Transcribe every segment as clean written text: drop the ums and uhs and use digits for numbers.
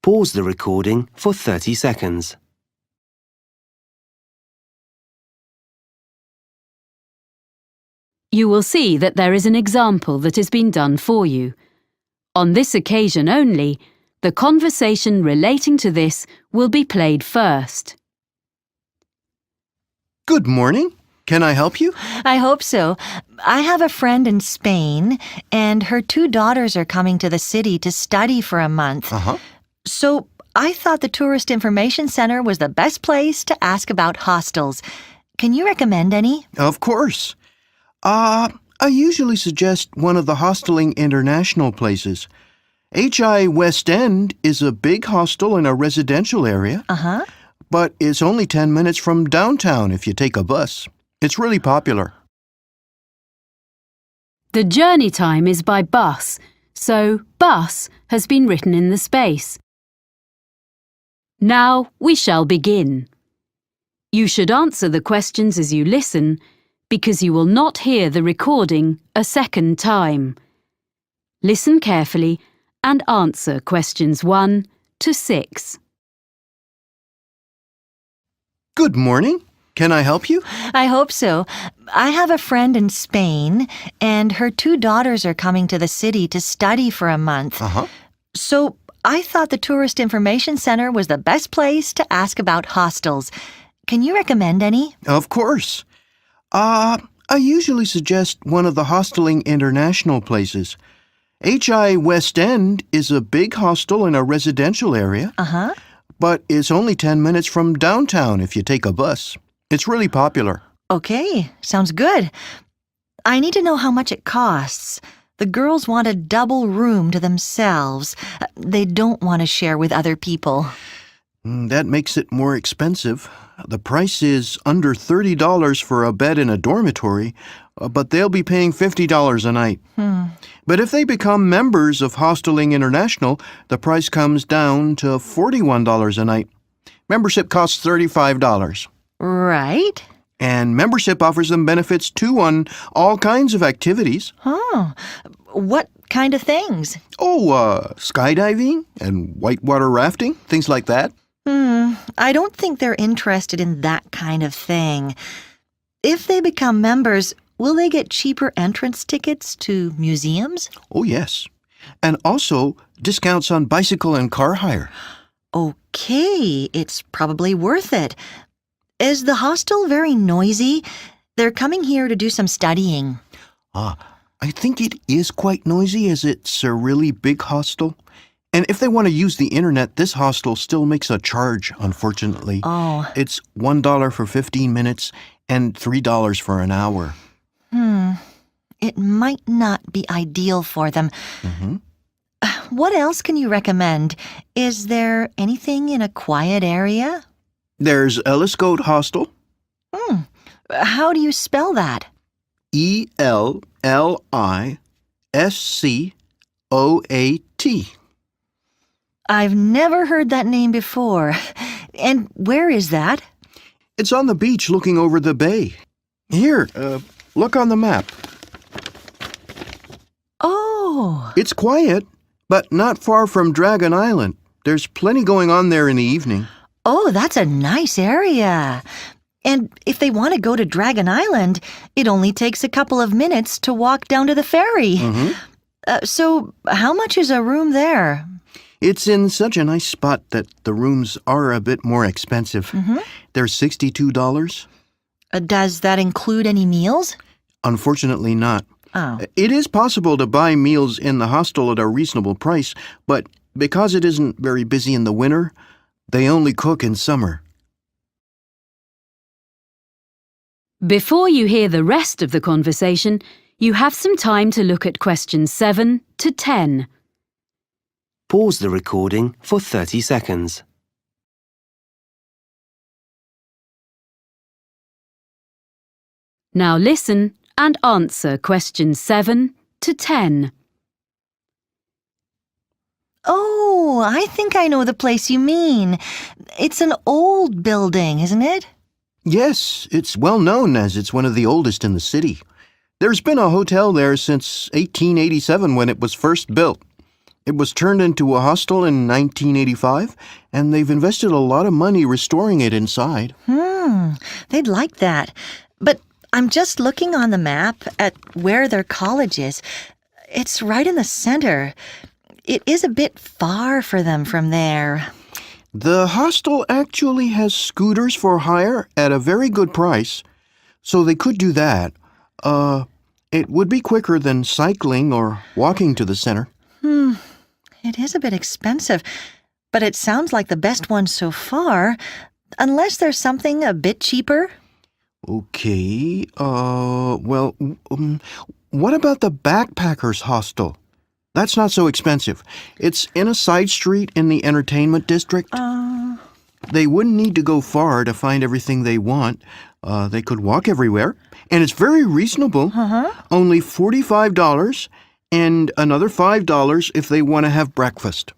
Pause the recording for 30 seconds. You will see that there is an example that has been done for you. On this occasion only, the conversation relating to this will be played first. Good morning. Can I help you? I hope so. I have a friend in Spain, and her 2 daughters are coming to the city to study for a month. So I thought the Tourist Information Center was the best place to ask about hostels. Can you recommend any? Of course. I usually suggest one of the Hosteling International places. HI West End is a big hostel in a residential area, but it's only 10 minutes from downtown if you take a bus. It's really popular. The journey time is by bus, so bus has been written in the space. Now we shall begin. You should answer the questions as you listen, because you will not hear the recording a second time. Listen carefully and answer questions 1 to 6. Good morning. Can I help you? I hope so. I have a friend in Spain, and her 2 daughters are coming to the city to study for a month. So I thought the Tourist Information Center was the best place to ask about hostels. Can you recommend any? Of course. I usually suggest one of the Hosteling International places. HI West End is a big hostel in a residential area, but it's only 10 minutes from downtown if you take a bus. It's really popular. Okay, sounds good. I need to know how much it costs. The girls want a double room to themselves. They don't want to share with other people. That makes it more expensive. The price is under $30 for a bed in a dormitory, but they'll be paying $50 a night. But if they become members of Hosteling International, the price comes down to $41 a night. Membership costs $35. Right. And membership offers them benefits too on all kinds of activities. What kind of things? Skydiving and whitewater rafting, things like that. I don't think they're interested in that kind of thing. If they become members, will they get cheaper entrance tickets to museums? Oh, yes. And also discounts on bicycle and car hire. Okay, it's probably worth it. Is the hostel very noisy? They're coming here to do some studying. I think it is quite noisy as it's a really big hostel. And if they want to use the internet, this hostel still makes a charge, unfortunately. It's $1 for 15 minutes and $3 for an hour. It might not be ideal for them. What else can you recommend? Is there anything in a quiet area? There's Elliscoat Hostel. How do you spell that? ELLISCOAT. I've never heard that name before. And where is that? It's on the beach looking over the bay. Here, look on the map. Oh. It's quiet, but not far from Dragon Island. There's plenty going on there in the evening. Oh, that's a nice area. And if they want to go to Dragon Island, it only takes a couple of minutes to walk down to the ferry. So how much is a room there? It's in such a nice spot that the rooms are a bit more expensive. They're $62. Does that include any meals? Unfortunately not. It is possible to buy meals in the hostel at a reasonable price, but because it isn't very busy in the winter, they only cook in summer. Before you hear the rest of the conversation, you have some time to look at questions 7 to 10. Pause the recording for 30 seconds. Now listen and answer questions 7 to 10. Oh, I think I know the place you mean. It's an old building, isn't it? Yes, it's well known as it's one of the oldest in the city. There's been a hotel there since 1887 when it was first built. It was turned into a hostel in 1985, and they've invested a lot of money restoring it inside. They'd like that. But I'm just looking on the map at where their college is. It's right in the center. It is a bit far for them from there. The hostel actually has scooters for hire at a very good price, so they could do that. It would be quicker than cycling or walking to the center. It is a bit expensive, but it sounds like the best one so far, unless there's something a bit cheaper. Okay, what about the backpackers hostel? That's not so expensive. It's in a side street in the entertainment district. They wouldn't need to go far to find everything they want. They could walk everywhere. And it's very reasonable. Only $45 and another $5 if they want to have breakfast.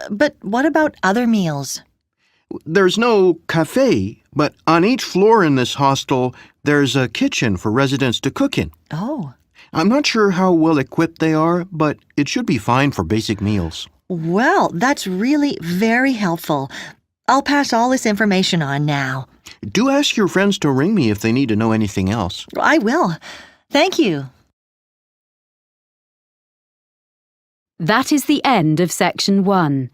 But what about other meals? There's no cafe, but on each floor in this hostel, there's a kitchen for residents to cook in. Oh. I'm not sure how well equipped they are, but it should be fine for basic meals. Well, that's really very helpful. I'll pass all this information on now. Do ask your friends to ring me if they need to know anything else. I will. Thank you. That is the end of section 1.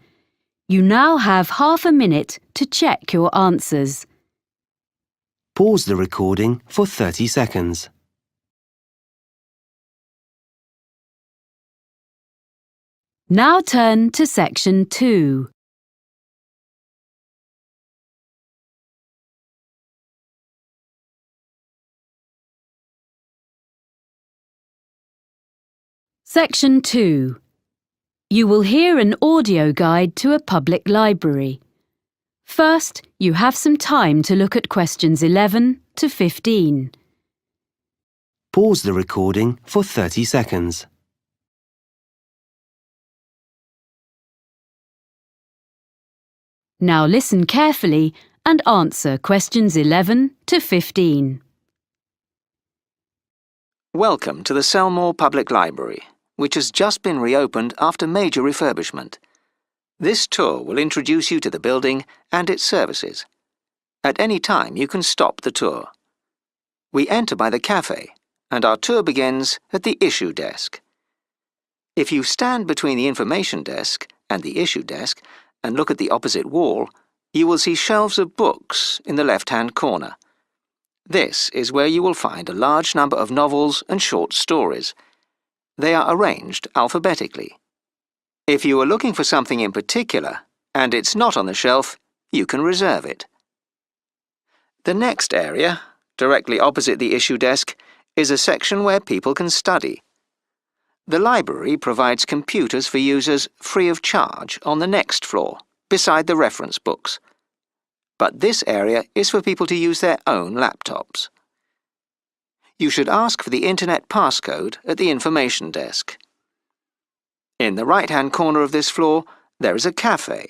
You now have half a minute to check your answers. Pause the recording for 30 seconds. Now turn to section 2. Section 2. You will hear an audio guide to a public library. First, you have some time to look at questions 11 to 15. Pause the recording for 30 seconds. Now listen carefully and answer questions 11 to 15. Welcome to the Selmore Public Library, which has just been reopened after major refurbishment. This tour will introduce you to the building and its services. At any time you can stop the tour. We enter by the cafe, and our tour begins at the issue desk. If you stand between the information desk and the issue desk and look at the opposite wall, you will see shelves of books in the left-hand corner. This is where you will find a large number of novels and short stories. They are arranged alphabetically. If you are looking for something in particular, and it's not on the shelf, you can reserve it. The next area, directly opposite the issue desk, is a section where people can study. The library provides computers for users free of charge on the next floor, beside the reference books. But this area is for people to use their own laptops. You should ask for the Internet passcode at the information desk. In the right-hand corner of this floor, there is a cafe.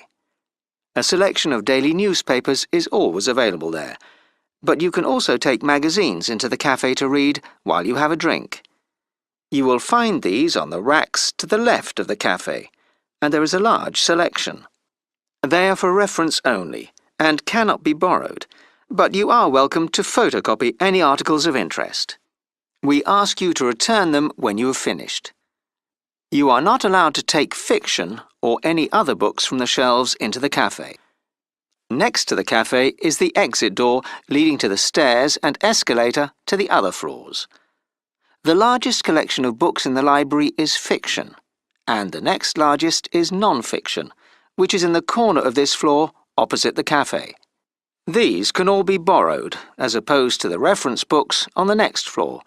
A selection of daily newspapers is always available there, but you can also take magazines into the cafe to read while you have a drink. You will find these on the racks to the left of the cafe, and there is a large selection. They are for reference only and cannot be borrowed, but you are welcome to photocopy any articles of interest. We ask you to return them when you have finished. You are not allowed to take fiction or any other books from the shelves into the cafe. Next to the cafe is the exit door leading to the stairs and escalator to the other floors. The largest collection of books in the library is fiction, and the next largest is non-fiction, which is in the corner of this floor opposite the cafe. These can all be borrowed, as opposed to the reference books on the next floor,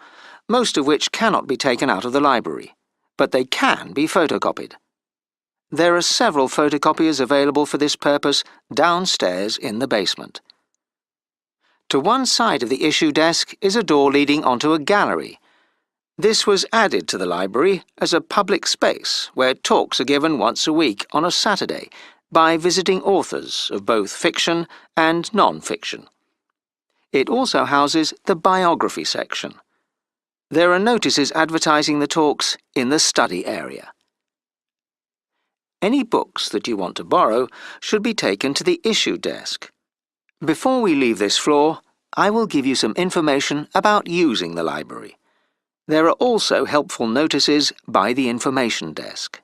most of which cannot be taken out of the library, but they can be photocopied. There are several photocopiers available for this purpose downstairs in the basement. To one side of the issue desk is a door leading onto a gallery. This was added to the library as a public space where talks are given once a week on a Saturday by visiting authors of both fiction and non-fiction. It also houses the biography section. There are notices advertising the talks in the study area. Any books that you want to borrow should be taken to the issue desk. Before we leave this floor, I will give you some information about using the library. There are also helpful notices by the information desk.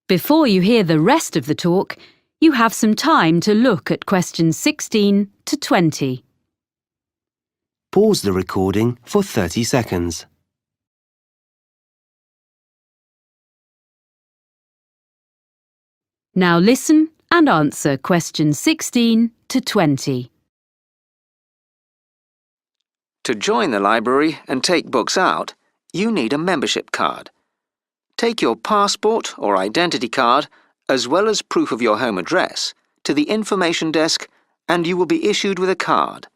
Before you hear the rest of the talk, you have some time to look at questions 16 to 20. Pause the recording for 30 seconds. Now listen and answer questions 16 to 20. To join the library and take books out, you need a membership card. Take your passport or identity card, as well as proof of your home address, to the information desk and you will be issued with a card.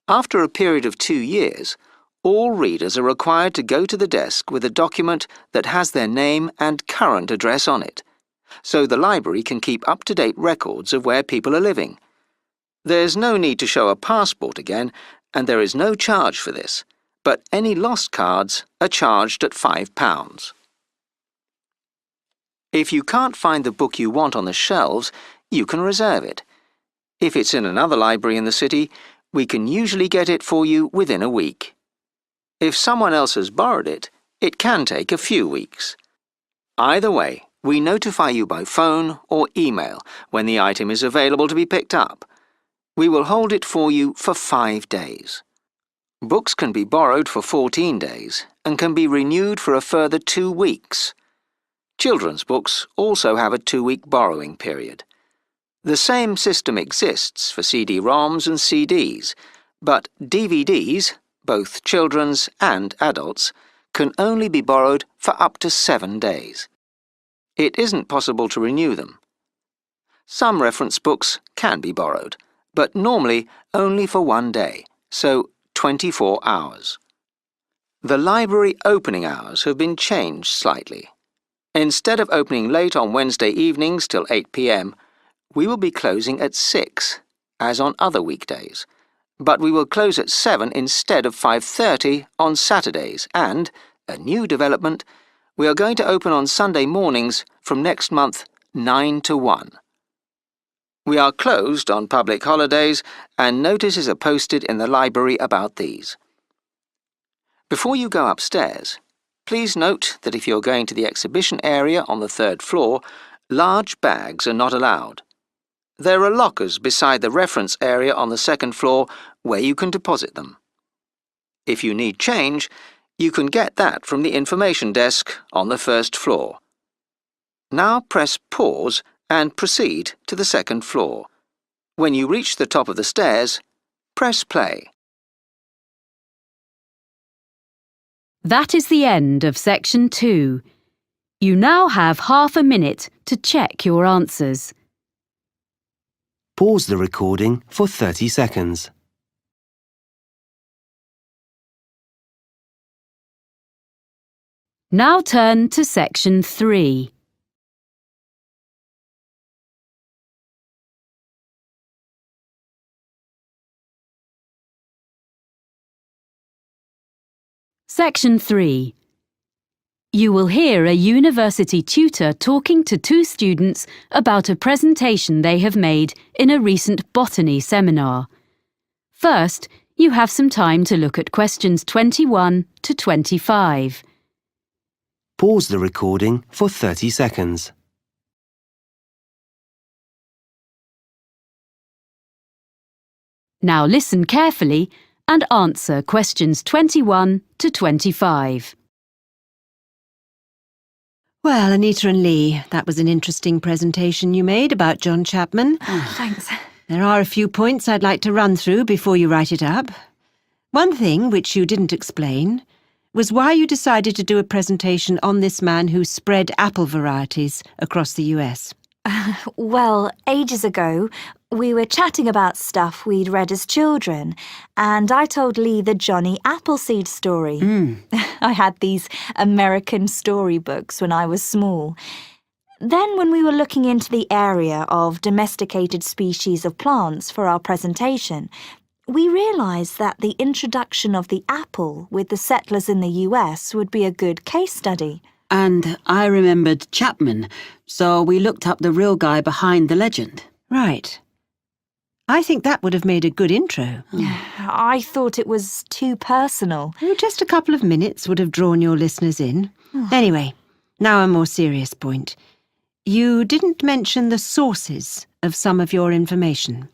After a period of 2 years, all readers are required to go to the desk with a document that has their name and current address on it, so the library can keep up-to-date records of where people are living. There's no need to show a passport again, and there is no charge for this, but any lost cards are charged at £5. If you can't find the book you want on the shelves, you can reserve it. If it's in another library in the city, we can usually get it for you within a week. If someone else has borrowed it, it can take a few weeks. Either way, we notify you by phone or email when the item is available to be picked up. We will hold it for you for 5 days. Books can be borrowed for 14 days and can be renewed for a further 2 weeks. Children's books also have a 2-week borrowing period. The same system exists for CD-ROMs and CDs, but DVDs, both children's and adults, can only be borrowed for up to 7 days. It isn't possible to renew them. Some reference books can be borrowed, but normally only for 1 day, so 24 hours. The library opening hours have been changed slightly. Instead of opening late on Wednesday evenings till 8 p.m, we will be closing at 6, as on other weekdays. But we will close at 7 instead of 5:30 on Saturdays and, a new development, we are going to open on Sunday mornings from next month 9 to 1. We are closed on public holidays and notices are posted in the library about these. Before you go upstairs, please note that if you're going to the exhibition area on the 3rd floor, large bags are not allowed. There are lockers beside the reference area on the 2nd floor where you can deposit them. If you need change, you can get that from the information desk on the 1st floor. Now press pause and proceed to the 2nd floor. When you reach the top of the stairs, press play. That is the end of section 2. You now have half a minute to check your answers. Pause the recording for 30 seconds. Now turn to section 3. Section 3. You will hear a university tutor talking to 2 students about a presentation they have made in a recent botany seminar. First, you have some time to look at questions 21 to 25. Pause the recording for 30 seconds. Now listen carefully and answer questions 21 to 25. Well, Anita and Lee, that was an interesting presentation you made about John Chapman. Thanks. There are a few points I'd like to run through before you write it up. One thing, which you didn't explain, was why you decided to do a presentation on this man who spread apple varieties across the US. Well, ages ago, we were chatting about stuff we'd read as children, and I told Lee the Johnny Appleseed story. I had these American storybooks when I was small. Then when we were looking into the area of domesticated species of plants for our presentation, we realised that the introduction of the apple with the settlers in the US would be a good case study. And I remembered Chapman, so we looked up the real guy behind the legend. Right. I think that would have made a good intro. I thought it was too personal. Just a couple of minutes would have drawn your listeners in. Anyway, now a more serious point. You didn't mention the sources of some of your information.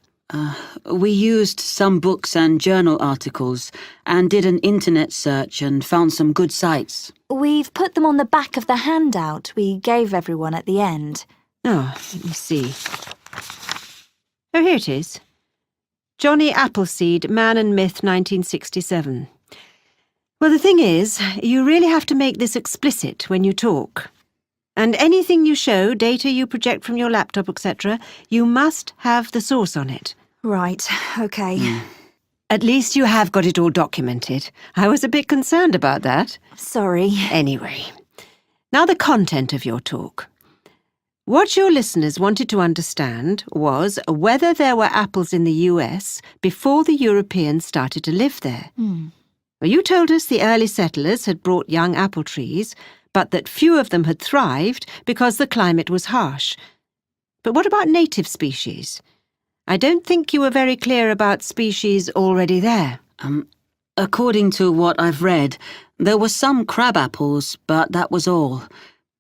We used some books and journal articles and did an internet search and found some good sites. We've put them on the back of the handout we gave everyone at the end. Oh, let me see. Oh, here it is. Johnny Appleseed, Man and Myth, 1967. Well, the thing is, you really have to make this explicit when you talk. And anything you show, data you project from your laptop, etc., you must have the source on it. Right, okay. At least you have got it all documented. I was a bit concerned about that. Sorry. Anyway, now the content of your talk. What your listeners wanted to understand was whether there were apples in the US before the Europeans started to live there. Well, you told us the early settlers had brought young apple trees, but that few of them had thrived because the climate was harsh. But what about native species? I don't think you were very clear about species already there. According to what I've read, there were some crab apples, but that was all.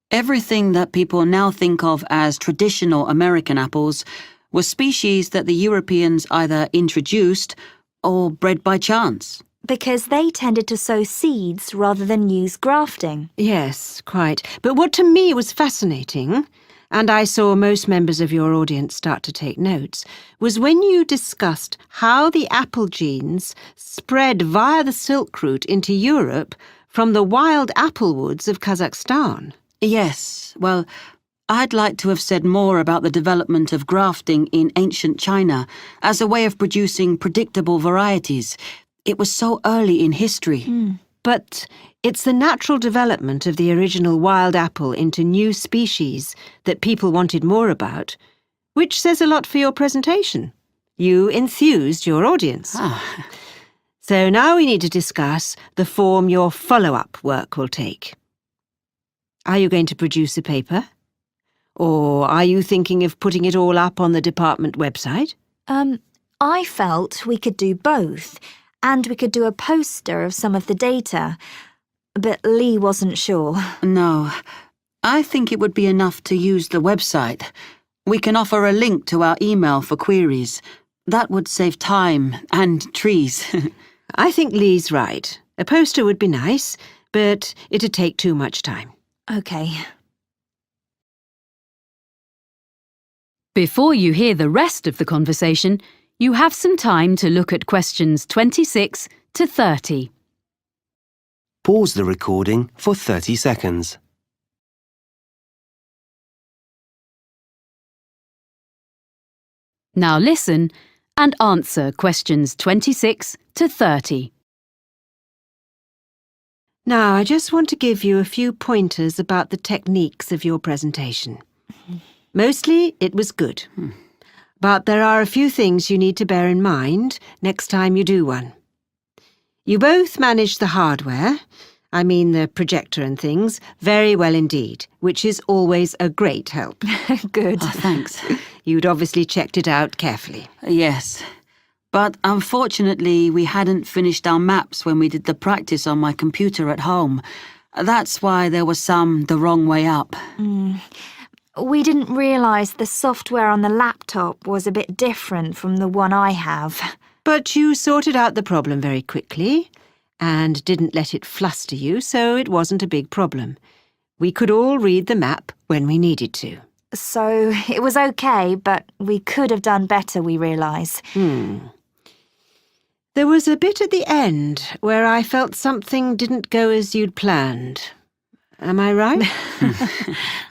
Everything that people now think of as traditional American apples were species that the Europeans either introduced or bred by chance. Because they tended to sow seeds rather than use grafting. Yes, quite. But what to me was fascinating, and I saw most members of your audience start to take notes, was when you discussed how the apple genes spread via the Silk Route into Europe from the wild apple woods of Kazakhstan. Yes, well, I'd like to have said more about the development of grafting in ancient China as a way of producing predictable varieties. It was so early in history. But it's the natural development of the original wild apple into new species that people wanted more about, which says a lot for your presentation. You enthused your audience. So now we need to discuss the form your follow-up work will take. Are you going to produce a paper? Or are you thinking of putting it all up on the department website? I felt we could do both, and we could do a poster of some of the data. But Lee wasn't sure. No, I think it would be enough to use the website. We can offer a link to our email for queries. That would save time and trees. I think Lee's right. A poster would be nice, but it'd take too much time. Okay. Before you hear the rest of the conversation, you have some time to look at questions 26 to 30. Pause the recording for 30 seconds. Now listen and answer questions 26 to 30. Now, I just want to give you a few pointers about the techniques of your presentation. Mostly, it was good. But there are a few things you need to bear in mind next time you do one. You both managed the hardware, I mean the projector and things, very well indeed, which is always a great help. Good. Oh, thanks. You'd obviously checked it out carefully. Yes. But unfortunately, we hadn't finished our maps when we did the practice on my computer at home. That's why there was some the wrong way up. We didn't realise the software on the laptop was a bit different from the one I have. But you sorted out the problem very quickly and didn't let it fluster you, so it wasn't a big problem. We could all read the map when we needed to. So it was okay, but we could have done better, we realise. There was a bit at the end where I felt something didn't go as you'd planned. Am I right?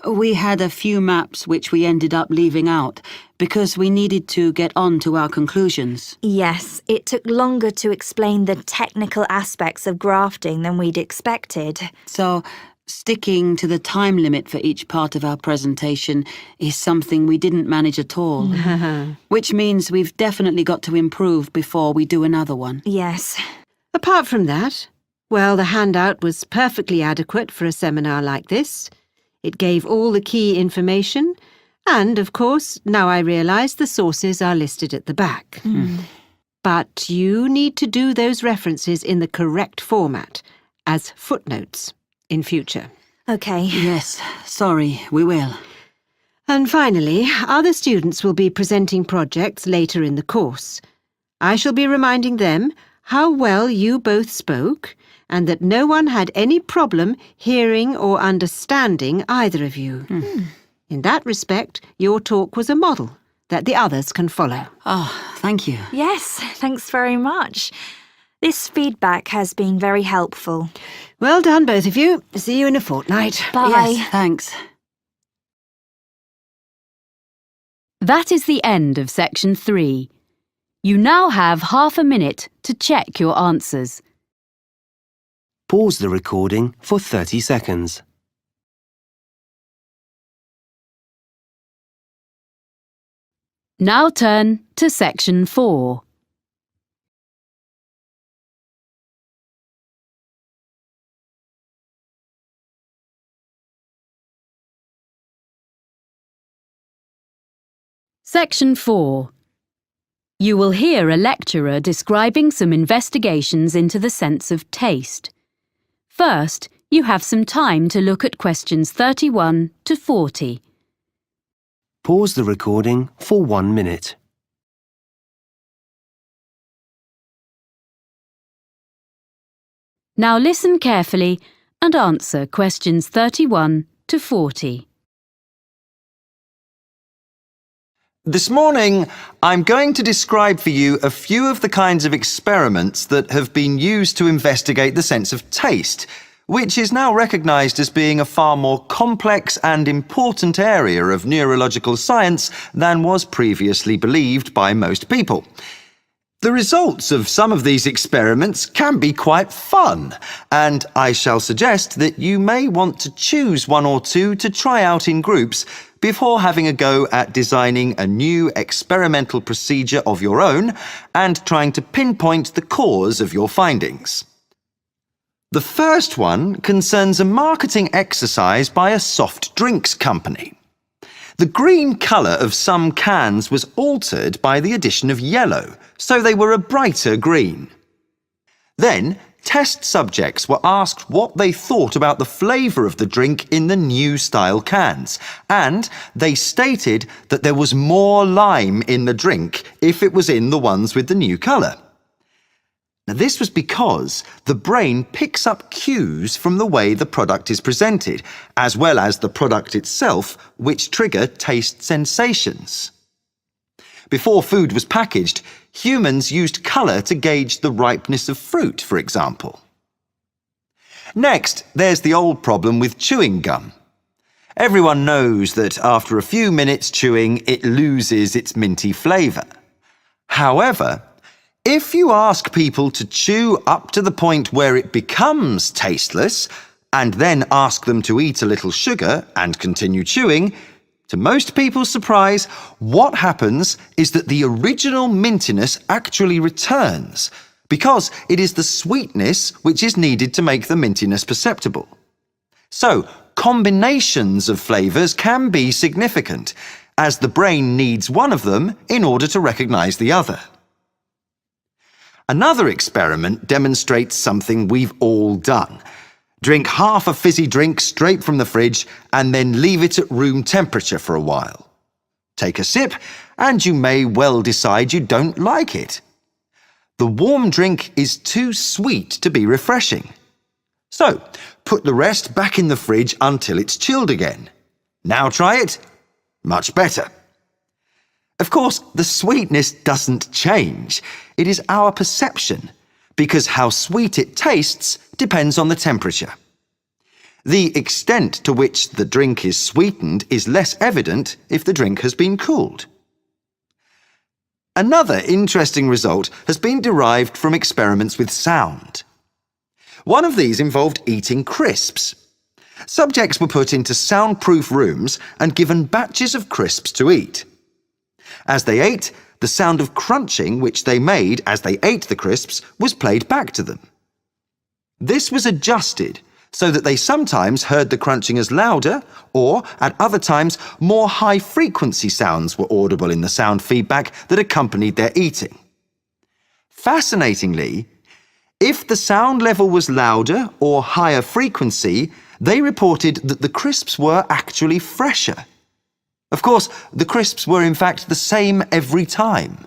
We had a few maps which we ended up leaving out because we needed to get on to our conclusions. Yes, it took longer to explain the technical aspects of grafting than we'd expected. So, sticking to the time limit for each part of our presentation is something we didn't manage at all. Which means we've definitely got to improve before we do another one. Yes. Apart from that, Well, the handout was perfectly adequate for a seminar like this. It gave all the key information, and, of course, now I realise the sources are listed at the back. But you need to do those references in the correct format, as footnotes, in future. OK. Yes, sorry, we will. And finally, other students will be presenting projects later in the course. I shall be reminding them how well you both spoke, and that no one had any problem hearing or understanding either of you. In that respect, your talk was a model that the others can follow. Thank you. Yes, thanks very much. This feedback has been very helpful. Well done, both of you. See you in a fortnight. Bye. Yes, thanks. That is the end of section 3. You now have half a minute to check your answers. Pause the recording for 30 seconds. Now turn to section 4. Section 4. You will hear a lecturer describing some investigations into the sense of taste. First, you have some time to look at questions 31 to 40. Pause the recording for 1 minute. Now listen carefully and answer questions 31 to 40. This morning, I'm going to describe for you a few of the kinds of experiments that have been used to investigate the sense of taste, which is now recognised as being a far more complex and important area of neurological science than was previously believed by most people. The results of some of these experiments can be quite fun, and I shall suggest that you may want to choose one or two to try out in groups before having a go at designing a new experimental procedure of your own and trying to pinpoint the cause of your findings. The first one concerns a marketing exercise by a soft drinks company. The green colour of some cans was altered by the addition of yellow, so they were a brighter green. Then, test subjects were asked what they thought about the flavour of the drink in the new style cans, and they stated that there was more lime in the drink if it was in the ones with the new colour. Now, this was because the brain picks up cues from the way the product is presented, as well as the product itself, which trigger taste sensations. Before food was packaged, humans used colour to gauge the ripeness of fruit, for example. Next, there's the old problem with chewing gum. Everyone knows that after a few minutes chewing, it loses its minty flavour. However, if you ask people to chew up to the point where it becomes tasteless, and then ask them to eat a little sugar and continue chewing, to most people's surprise, what happens is that the original mintiness actually returns, because it is the sweetness which is needed to make the mintiness perceptible. So, combinations of flavours can be significant, as the brain needs one of them in order to recognise the other. Another experiment demonstrates something we've all done. Drink half a fizzy drink straight from the fridge and then leave it at room temperature for a while. Take a sip and you may well decide you don't like it. The warm drink is too sweet to be refreshing. So, put the rest back in the fridge until it's chilled again. Now try it. Much better. Of course, the sweetness doesn't change. It is our perception, because how sweet it tastes depends on the temperature. The extent to which the drink is sweetened is less evident if the drink has been cooled. Another interesting result has been derived from experiments with sound. One of these involved eating crisps. Subjects were put into soundproof rooms and given batches of crisps to eat. As they ate, the sound of crunching which they made as they ate the crisps was played back to them. This was adjusted so that they sometimes heard the crunching as louder, or at other times more high-frequency sounds were audible in the sound feedback that accompanied their eating. Fascinatingly, if the sound level was louder or higher frequency, they reported that the crisps were actually fresher. Of course, the crisps were in fact the same every time.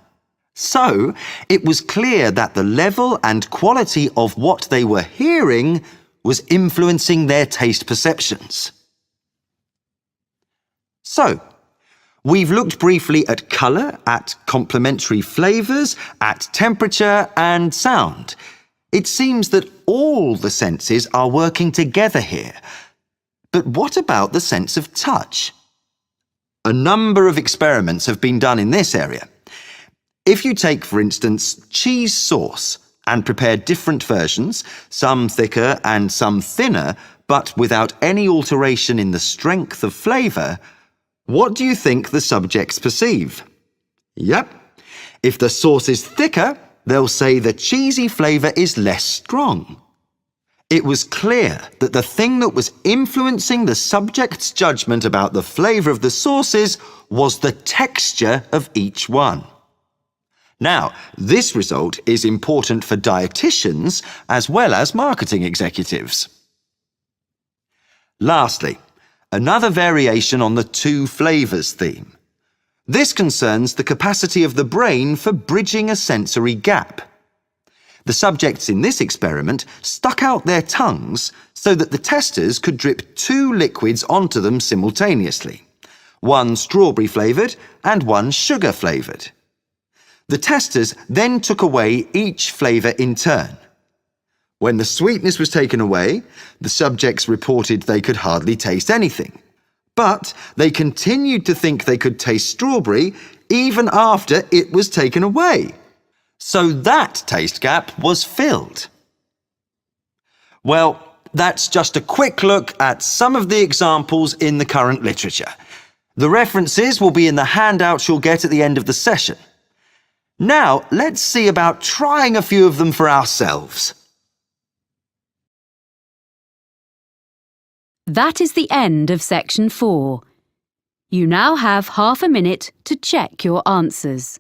So, it was clear that the level and quality of what they were hearing was influencing their taste perceptions. So, we've looked briefly at colour, at complementary flavours, at temperature and sound. It seems that all the senses are working together here. But what about the sense of touch? A number of experiments have been done in this area. If you take, for instance, cheese sauce and prepare different versions, some thicker and some thinner, but without any alteration in the strength of flavour, what do you think the subjects perceive? Yep. If the sauce is thicker, they'll say the cheesy flavour is less strong. It was clear that the thing that was influencing the subject's judgment about the flavour of the sauces was the texture of each one. Now, this result is important for dietitians as well as marketing executives. Lastly, another variation on the two flavours theme. This concerns the capacity of the brain for bridging a sensory gap. The subjects in this experiment stuck out their tongues so that the testers could drip two liquids onto them simultaneously, one strawberry flavoured and one sugar flavoured. The testers then took away each flavour in turn. When the sweetness was taken away, the subjects reported they could hardly taste anything. But they continued to think they could taste strawberry even after it was taken away. So that taste gap was filled. Well, that's just a quick look at some of the examples in the current literature. The references will be in the handouts you'll get at the end of the session. Now, let's see about trying a few of them for ourselves. That is the end of section 4. You now have half a minute to check your answers.